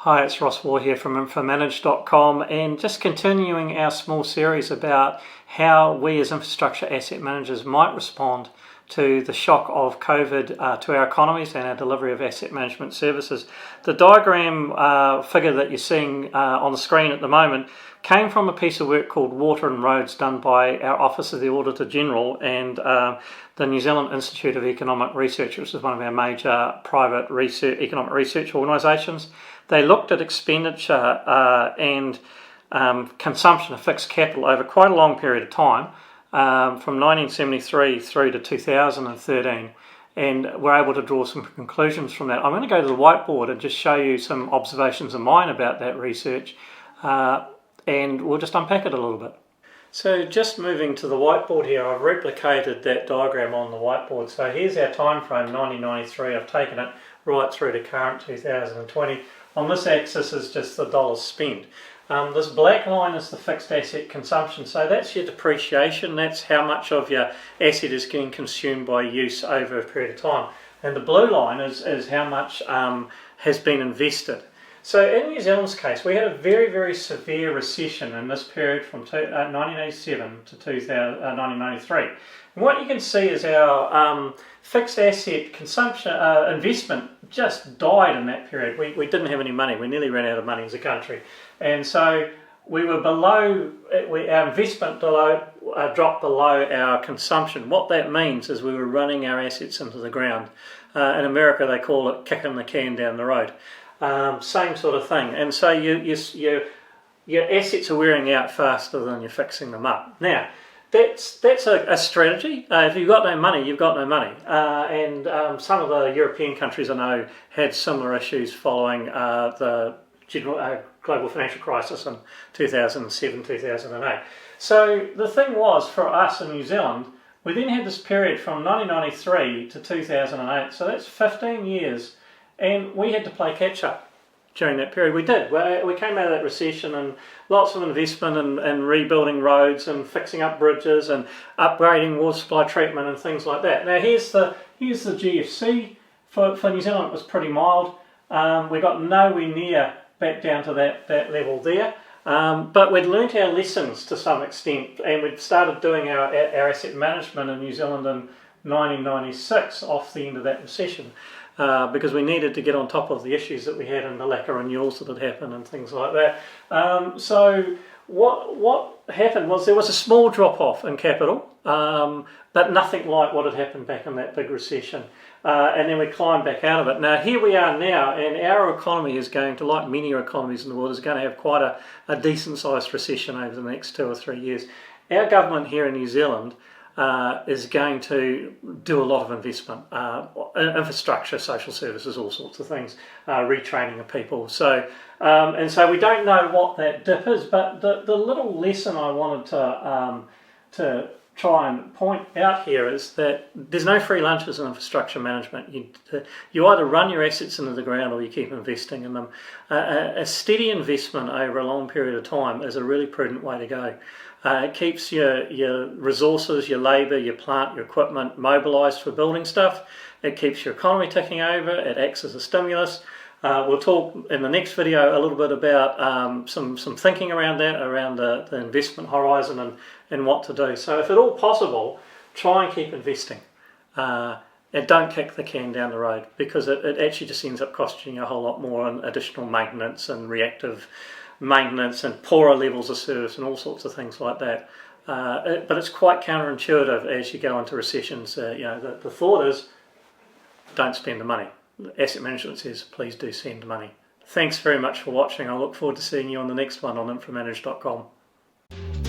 Hi, it's Ross Waugh here from infomanage.com, and just continuing our small series about how we as infrastructure asset managers might respond to the shock of COVID to our economies and our delivery of asset management services. The diagram figure that you're seeing on the screen at the moment came from a piece of work called Water and Roads done by our Office of the Auditor General and the New Zealand Institute of Economic Research, which is one of our major private economic research organisations. They looked at expenditure and consumption of fixed capital over quite a long period of time, from 1973 through to 2013, and we're able to draw some conclusions from that. I'm going to go to the whiteboard and just show you some observations of mine about that research, and we'll just unpack it a little bit. So just moving to the whiteboard here, I've replicated that diagram on the whiteboard. So here's our time frame, 1993. I've taken it right through to current 2020. On this axis is just the dollars spent. This black line is the fixed asset consumption, so that's your depreciation, that's how much of your asset is getting consumed by use over a period of time. And the blue line is how much has been invested. So in New Zealand's case, we had a very, very severe recession in this period from 1987 to 1993. And what you can see is our fixed asset consumption, investment just died in that period. We didn't have any money. We nearly ran out of money as a country. And so we were below, our investment dropped below our consumption. What that means is we were running our assets into the ground. In America, they call it kicking the can down the road. Same sort of thing. And so your assets are wearing out faster than you're fixing them up. Now, that's a strategy. If you've got no money, you've got no money. And some of the European countries I know had similar issues following the global financial crisis in 2007, 2008. So the thing was, for us in New Zealand, we then had this period from 1993 to 2008. So that's 15 years. And we had to play catch up during that period. We did. We came out of that recession and lots of investment in rebuilding roads and fixing up bridges and upgrading water supply treatment and things like that. Now here's the GFC. For New Zealand it was pretty mild. We got nowhere near back down to that level there. But we'd learnt our lessons to some extent, and we'd started doing our asset management in New Zealand in 1996 off the end of that recession. Because we needed to get on top of the issues that we had and the lack of renewals that had happened and things like that. So what happened was there was a small drop-off in capital, but nothing like what had happened back in that big recession. And then we climbed back out of it. Now here we are now, and our economy is going to, like many economies in the world, is going to have quite a decent-sized recession over the next 2 or 3 years. Our government here in New Zealand is going to do a lot of investment, infrastructure, social services, all sorts of things, retraining of people. So and so we don't know what that dip is, but the little lesson I wanted to try and point out here is that there's no free lunches in infrastructure management. You either run your assets into the ground or you keep investing in them. A steady investment over a long period of time is a really prudent way to go. It keeps your resources, your labour, your plant, your equipment mobilised for building stuff. It keeps your economy ticking over. It acts as a stimulus. We'll talk in the next video a little bit about some thinking around that, around the investment horizon and what to do. So if at all possible, try and keep investing. And don't kick the can down the road, because it actually just ends up costing you a whole lot more on additional maintenance and reactive maintenance and poorer levels of service and all sorts of things like that. But it's quite counterintuitive as you go into recessions. The thought is, don't spend the money. Asset management says, please do spend the money. Thanks very much for watching. I look forward to seeing you on the next one on infomanage.com.